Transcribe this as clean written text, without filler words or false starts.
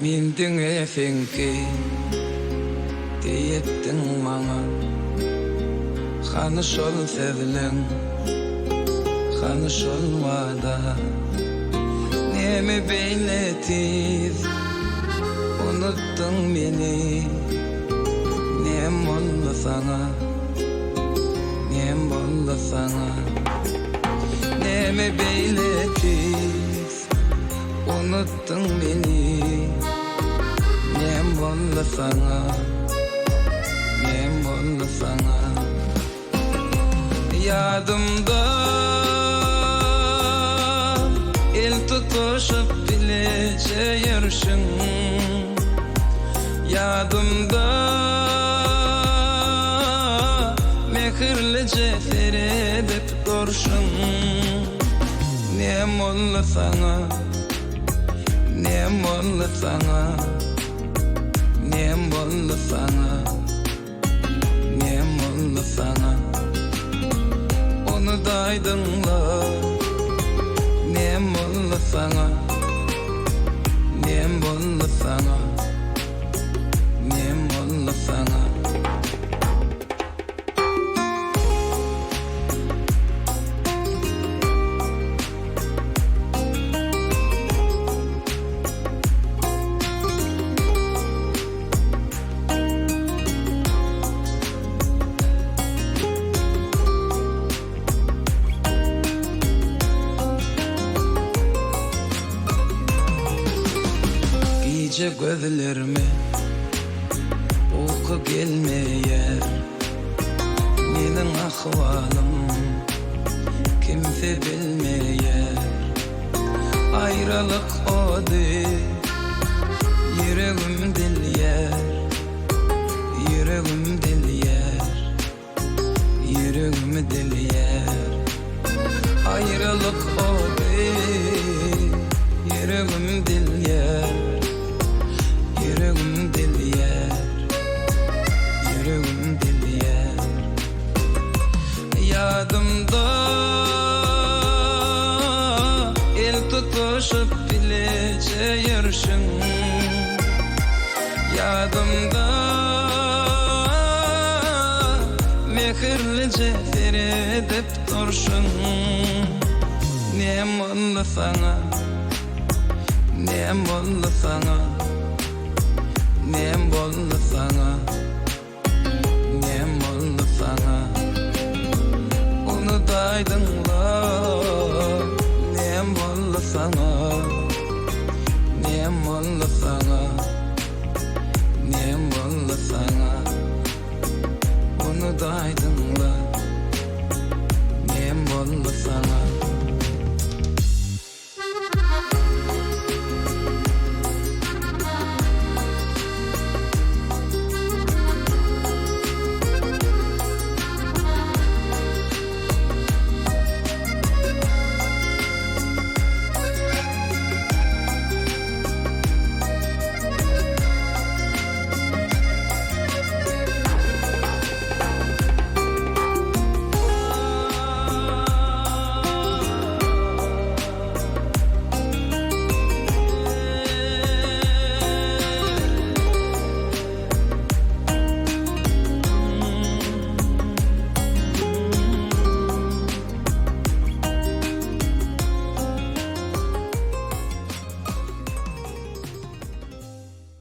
Mindin efenki diyettin bana, hanı şol sevilen, hanı şol vada. Nemi beyletir, unuttun beni. Nem oldu sana, nem oldu sana. Nemi beyletir, unuttun beni. Nem oldu sana, nem oldu sana. Yadımda el tutuşup bilece yarışın. Yadımda mehirlice feredip durşun. Nem oldu sana, nem oldu sana. Nem oldu sana, nem oldu sana. Onu da aydınla. Nem oldu sana, nem oldu sana. Nem oldu sana. Gece gözlerime uyku gelmeyer. Menin ahvalım kimse bilmeyer. Ayrılık odu yüreğim dilyer, yüreğim dilyer, yüreğim dilyer. Ayrılık odu yüreğim dilyer, yüreğim dilyer, yüreğim dilyer. Yadımda el tutuşup bilece yarışın. Yadımda mehirlice feredip durşun. Nem oldu sana, nem oldu sana. Nem oldu sana, nem oldu sana. Onu da aydınla. Nem oldu sana, nem oldu sana. Nem oldu sana. Onu da aydınla.